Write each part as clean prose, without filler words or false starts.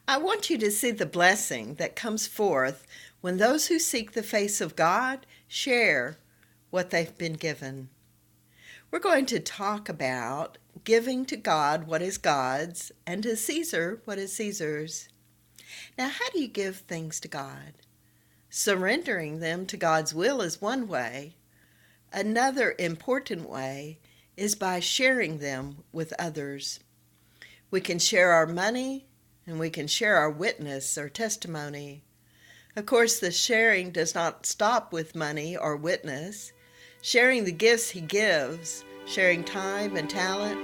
I want you to see the blessing that comes forth when those who seek the face of God share what they've been given. We're going to talk about giving to God what is God's and to Caesar what is Caesar's. Now, how do you give things to God? Surrendering them to God's will is one way. Another important way is by sharing them with others. We can share our money and we can share our witness or testimony. Of course, the sharing does not stop with money or witness. Sharing the gifts He gives, sharing time and talent,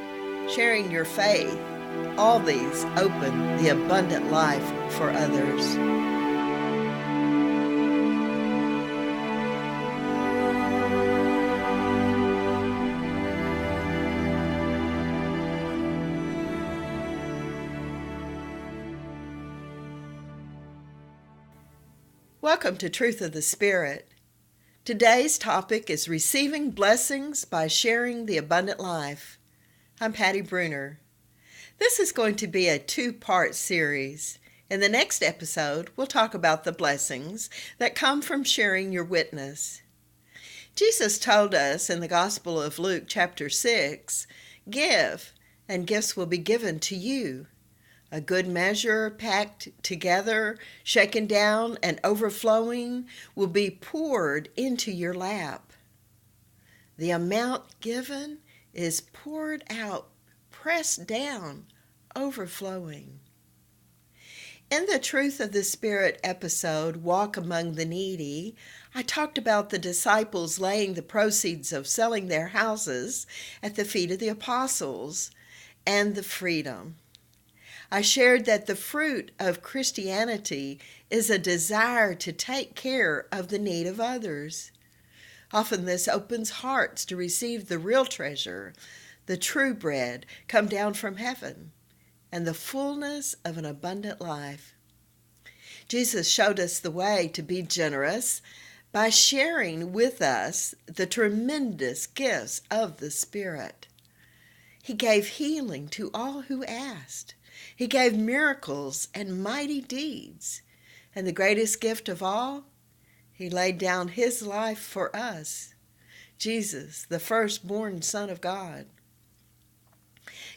sharing your faith, all these open the abundant life for others. Welcome to Truth of the Spirit. Today's topic is receiving blessings by sharing the abundant life. I'm Patti Brunner. This is going to be a two-part series. In the next episode, we'll talk about the blessings that come from sharing your witness. Jesus told us in the Gospel of Luke chapter 6, "Give, and gifts will be given to you. A good measure, packed together, shaken down, and overflowing, will be poured into your lap." The amount given is poured out, pressed down, overflowing. In the Truth of the Spirit episode, Walk Among the Needy, I talked about the disciples laying the proceeds of selling their houses at the feet of the apostles and the freedom. I shared that the fruit of Christianity is a desire to take care of the need of others. Often this opens hearts to receive the real treasure, the true bread come down from heaven, and the fullness of an abundant life. Jesus showed us the way to be generous by sharing with us the tremendous gifts of the Spirit. He gave healing to all who asked. He gave miracles and mighty deeds. And the greatest gift of all, He laid down His life for us. Jesus, the firstborn Son of God.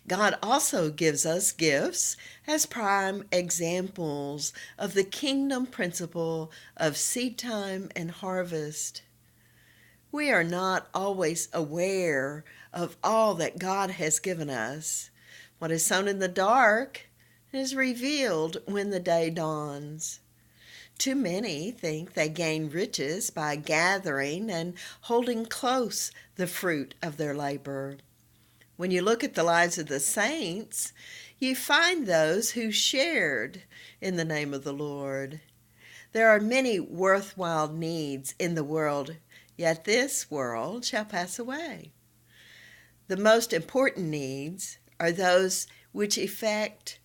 God also gives us gifts as prime examples of the kingdom principle of seed time and harvest. We are not always aware of all that God has given us. What is sown in the dark is revealed when the day dawns. Too many think they gain riches by gathering and holding close the fruit of their labor. When you look at the lives of the saints, you find those who shared in the name of the Lord. There are many worthwhile needs in the world, yet this world shall pass away. The most important needs are those which effect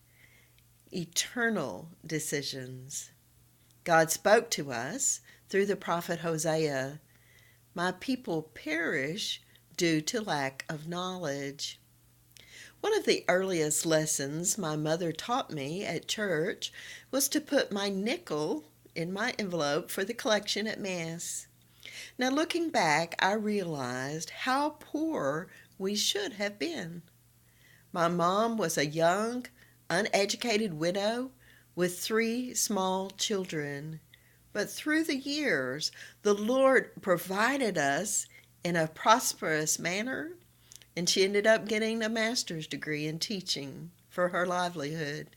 eternal decisions. God spoke to us through the prophet Hosea, "My people perish due to lack of knowledge." One of the earliest lessons my mother taught me at church was to put my nickel in my envelope for the collection at Mass. Now, looking back, I realized how poor we should have been. My mom was a young, uneducated widow with 3 small children. But through the years, the Lord provided us in a prosperous manner, and she ended up getting a master's degree in teaching for her livelihood.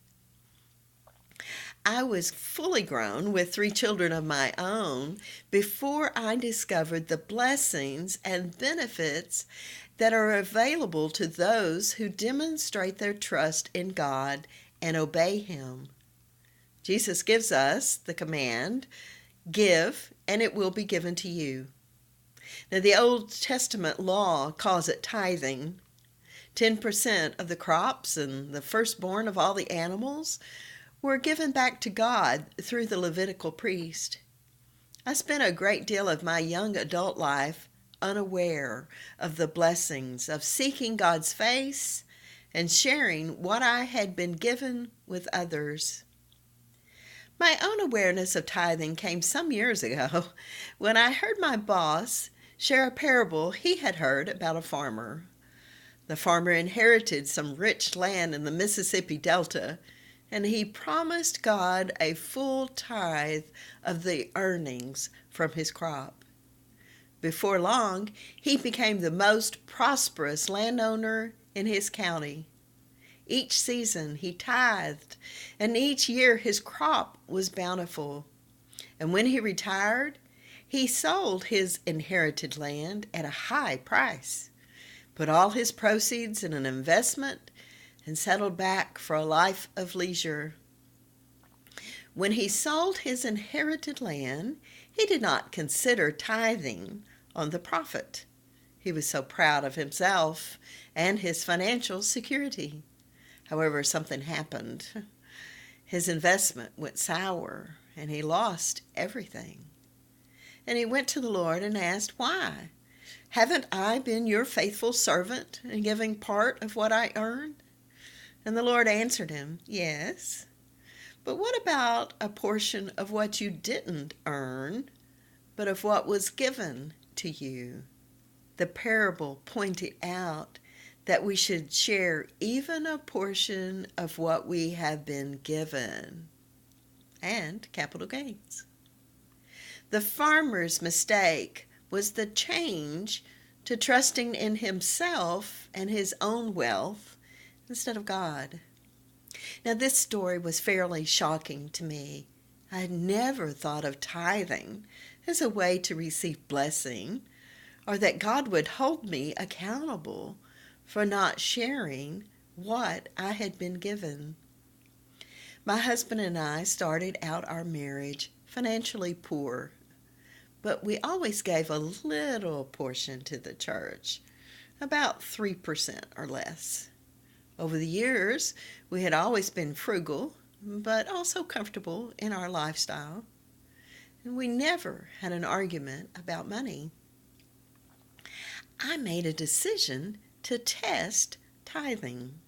I was fully grown with 3 children of my own before I discovered the blessings and benefits that are available to those who demonstrate their trust in God and obey Him. Jesus gives us the command, "Give, and it will be given to you." Now, the Old Testament law calls it tithing. 10% of the crops and the firstborn of all the animals were given back to God through the Levitical priest. I spent a great deal of my young adult life unaware of the blessings of seeking God's face and sharing what I had been given with others. My own awareness of tithing came some years ago when I heard my boss share a parable he had heard about a farmer. The farmer inherited some rich land in the Mississippi Delta, and he promised God a full tithe of the earnings from his crop. Before long, he became the most prosperous landowner in his county. Each season he tithed, and each year his crop was bountiful. And when he retired, he sold his inherited land at a high price, put all his proceeds in an investment, and settled back for a life of leisure. When he sold his inherited land, he did not consider tithing on the profit. He was so proud of himself and his financial security. However, something happened. His investment went sour, and he lost everything. And he went to the Lord and asked, "Why? Haven't I been your faithful servant in giving part of what I earned?" And the Lord answered him, "Yes. But what about a portion of what you didn't earn, but of what was given to you?" The parable pointed out that we should share even a portion of what we have been given, and capital gains. The farmer's mistake was the change to trusting in himself and his own wealth instead of God. Now, this story was fairly shocking to me. I had never thought of tithing as a way to receive blessing, or that God would hold me accountable for not sharing what I had been given. My husband and I started out our marriage financially poor, but we always gave a little portion to the church, about 3% or less. Over the years, we had always been frugal, but also comfortable in our lifestyle, and we never had an argument about money. I made a decision to test tithing.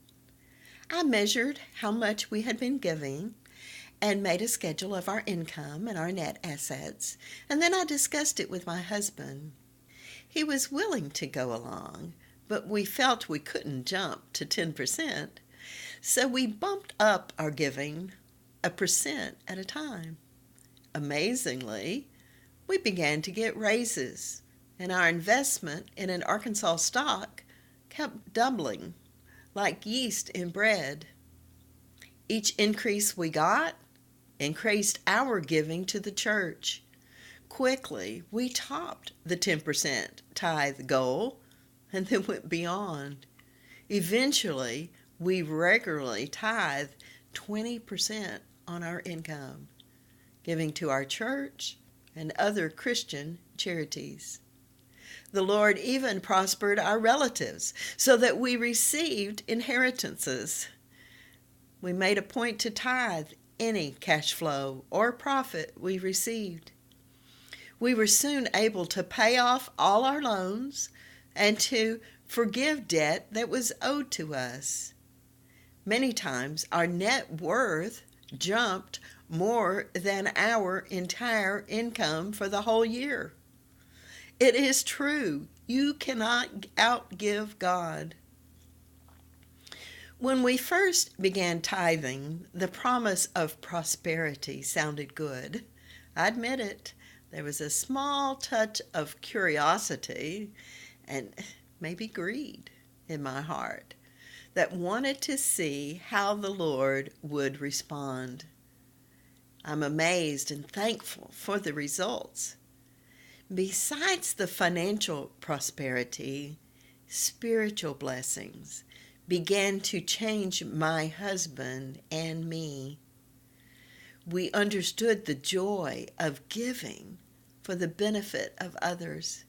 I measured how much we had been giving and made a schedule of our income and our net assets, and then I discussed it with my husband. He was willing to go along, but we felt we couldn't jump to 10%, so we bumped up our giving 1% at a time. Amazingly, we began to get raises, and our investment in an Arkansas stock kept doubling, like yeast in bread. Each increase we got increased our giving to the church. Quickly, we topped the 10% tithe goal and then went beyond. Eventually, we regularly tithe 20% on our income, giving to our church and other Christian charities. The Lord even prospered our relatives so that we received inheritances. We made a point to tithe any cash flow or profit we received. We were soon able to pay off all our loans and to forgive debt that was owed to us. Many times our net worth jumped more than our entire income for the whole year. It is true, you cannot outgive God. When we first began tithing, the promise of prosperity sounded good. I admit it, there was a small touch of curiosity and maybe greed in my heart that wanted to see how the Lord would respond. I'm amazed and thankful for the results. Besides the financial prosperity, spiritual blessings began to change my husband and me. We understood the joy of giving for the benefit of others.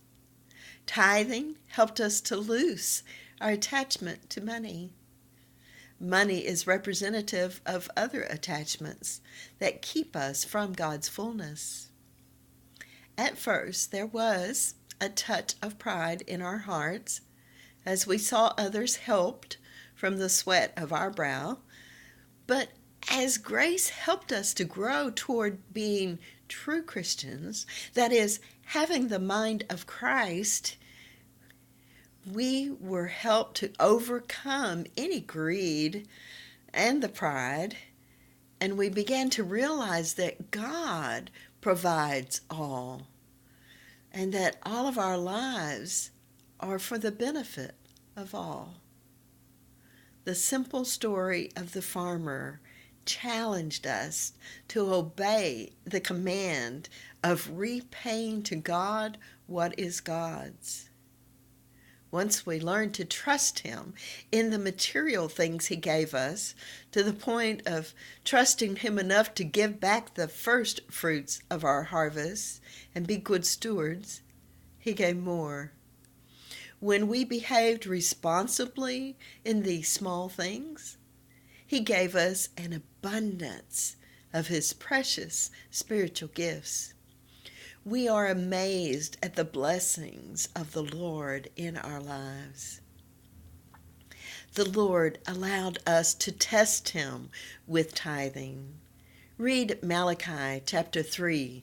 Tithing helped us to loose our attachment to money. Money is representative of other attachments that keep us from God's fullness. At first, there was a touch of pride in our hearts as we saw others helped from the sweat of our brow, but As grace helped us to grow toward being true Christians, that is, having the mind of Christ, we were helped to overcome any greed and the pride, and we began to realize that God provides all, and that all of our lives are for the benefit of all. The simple story of the farmer challenged us to obey the command of repaying to God what is God's. Once we learned to trust Him in the material things He gave us, to the point of trusting Him enough to give back the first fruits of our harvest and be good stewards, He gave more. When we behaved responsibly in these small things, He gave us an abundance of His precious spiritual gifts. We are amazed at the blessings of the Lord in our lives. The Lord allowed us to test Him with tithing. Read Malachi chapter 3,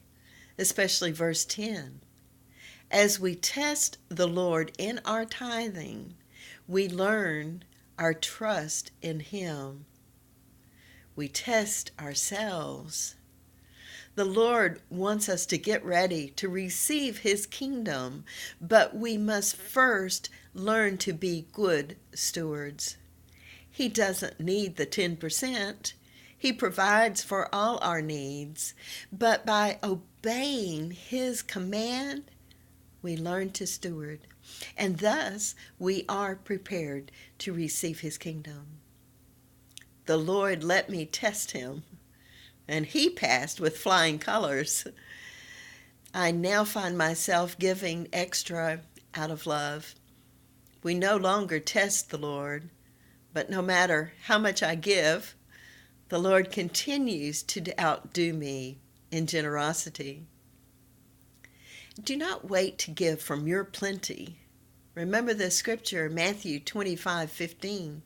especially verse 10. As we test the Lord in our tithing, we learn our trust in Him. We test ourselves. The Lord wants us to get ready to receive His kingdom, but we must first learn to be good stewards. He doesn't need the 10%. He provides for all our needs, but by obeying His command, we learn to steward, and thus we are prepared to receive His kingdom. The Lord let me test Him, and He passed with flying colors. I now find myself giving extra out of love. We no longer test the Lord, but no matter how much I give, the Lord continues to outdo me in generosity. Do not wait to give from your plenty. Remember the scripture, Matthew 25:15.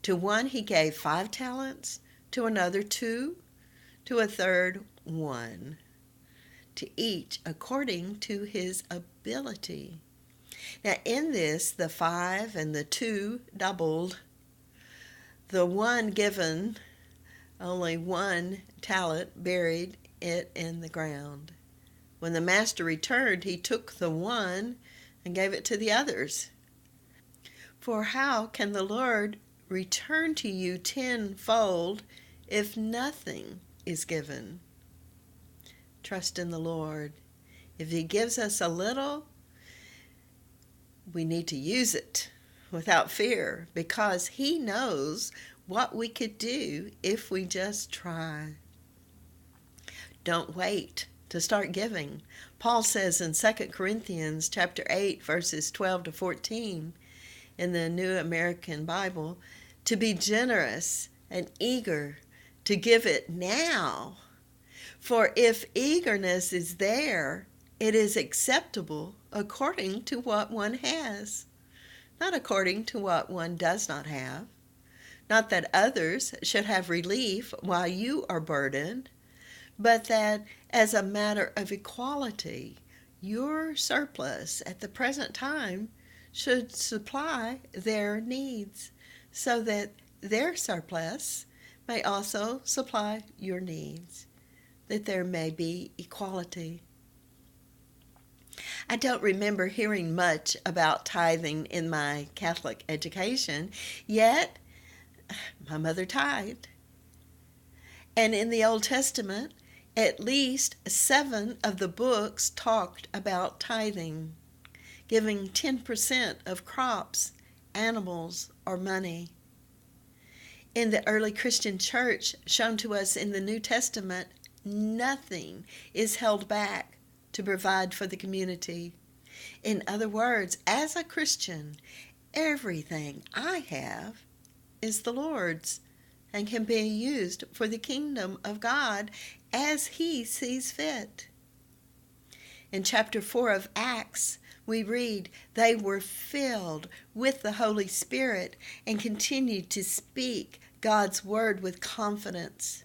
To one He gave 5 talents, to another 2, to a third 1, to each according to his ability. Now in this, the 5 and the 2 doubled. The one given only 1 talent, buried it in the ground. When the master returned, he took the 1 and gave it to the others. For how can the Lord return to you 10-fold if nothing is given? Trust in the Lord. If He gives us a little, we need to use it without fear, because He knows what we could do if we just try. Don't wait to start giving. Paul says in 2 Corinthians chapter 8, verses 12 to 14 in the New American Bible, to be generous and eager to give it now. For if eagerness is there, it is acceptable according to what one has, not according to what one does not have. Not that others should have relief while you are burdened, but that as a matter of equality, your surplus at the present time should supply their needs, so that their surplus may also supply your needs, that there may be equality. I don't remember hearing much about tithing in my Catholic education, yet my mother tithed. And in the Old Testament, at least 7 of the books talked about tithing, giving 10% of crops, animals, or money. In the early Christian church shown to us in the New Testament, nothing is held back to provide for the community. In other words, as a Christian, everything I have is the Lord's and can be used for the kingdom of God as He sees fit. In chapter 4 of Acts, we read, they were filled with the Holy Spirit and continued to speak God's word with confidence.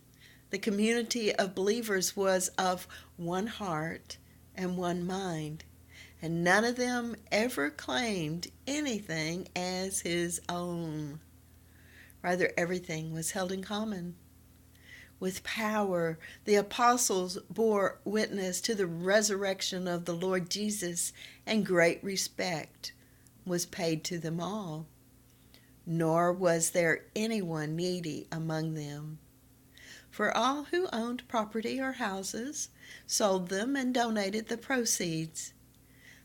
The community of believers was of one heart and one mind, and none of them ever claimed anything as his own. Rather, everything was held in common. With power, the apostles bore witness to the resurrection of the Lord Jesus, and great respect was paid to them all. Nor was there anyone needy among them. For all who owned property or houses sold them and donated the proceeds.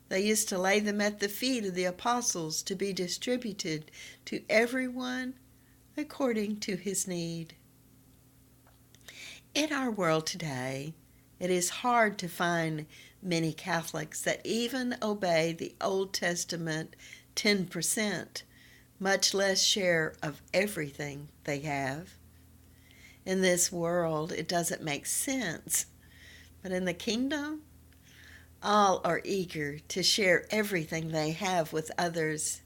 They used to lay them at the feet of the apostles to be distributed to everyone according to his need. In our world today, it is hard to find many Catholics that even obey the Old Testament 10%, much less share of everything they have. In this world, it doesn't make sense, but in the kingdom, all are eager to share everything they have with others.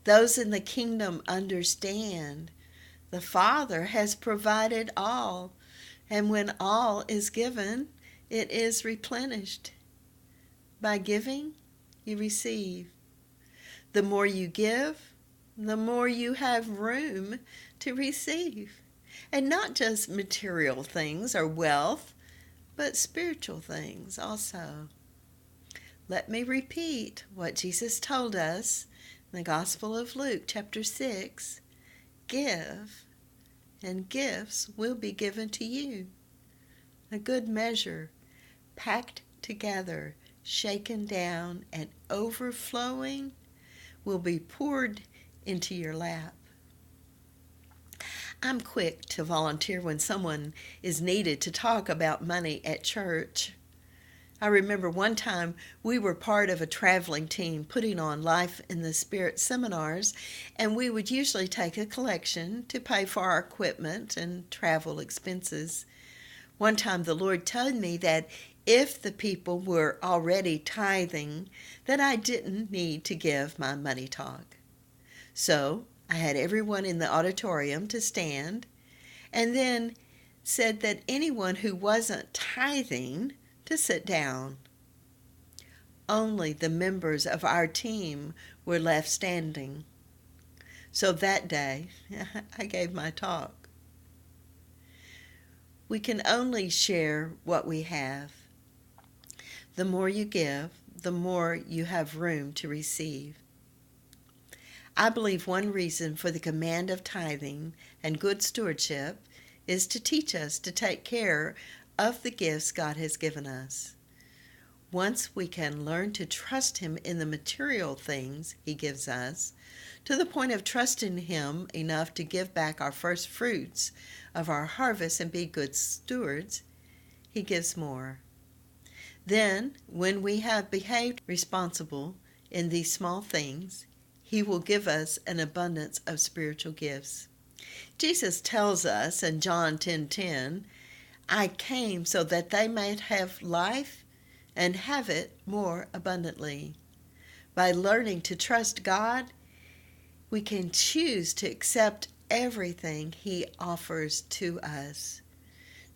Those in the kingdom understand the Father has provided all, and when all is given, it is replenished. By giving, you receive. The more you give, the more you have room to receive. And not just material things or wealth, but spiritual things also. Let me repeat what Jesus told us in the Gospel of Luke, chapter 6. Give, and gifts will be given to you. A good measure, packed together, shaken down, and overflowing, will be poured into your lap. I'm quick to volunteer when someone is needed to talk about money at church. I remember one time we were part of a traveling team putting on Life in the Spirit seminars, and we would usually take a collection to pay for our equipment and travel expenses. One time the Lord told me that if the people were already tithing, that I didn't need to give my money talk. So I had everyone in the auditorium to stand, and then said that anyone who wasn't tithing to sit down. Only the members of our team were left standing. So that day, I gave my talk. We can only share what we have. The more you give, the more you have room to receive. I believe one reason for the command of tithing and good stewardship is to teach us to take care of the gifts God has given us. Once we can learn to trust Him in the material things He gives us, to the point of trusting Him enough to give back our first fruits of our harvest and be good stewards, He gives more. Then, when we have behaved responsible in these small things, He will give us an abundance of spiritual gifts. Jesus tells us in John 10:10, I came so that they might have life and have it more abundantly. By learning to trust God, we can choose to accept everything He offers to us.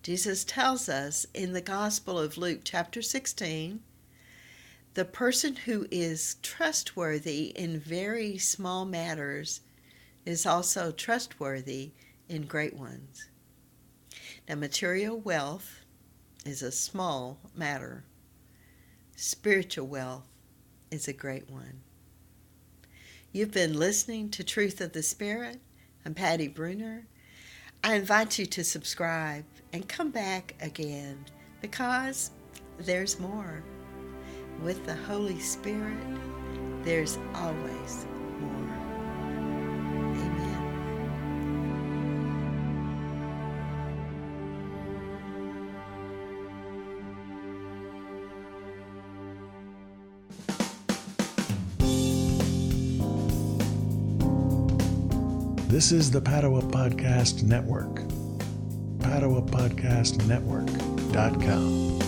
Jesus tells us in the Gospel of Luke chapter 16, the person who is trustworthy in very small matters is also trustworthy in great ones. Now, material wealth is a small matter. Spiritual wealth is a great one. You've been listening to Truth of the Spirit. I'm Patti Brunner. I invite you to subscribe and come back again, because there's more. With the Holy Spirit, there's always more. Amen. This is the Padua Podcast Network. PaduaPodcastNetwork.com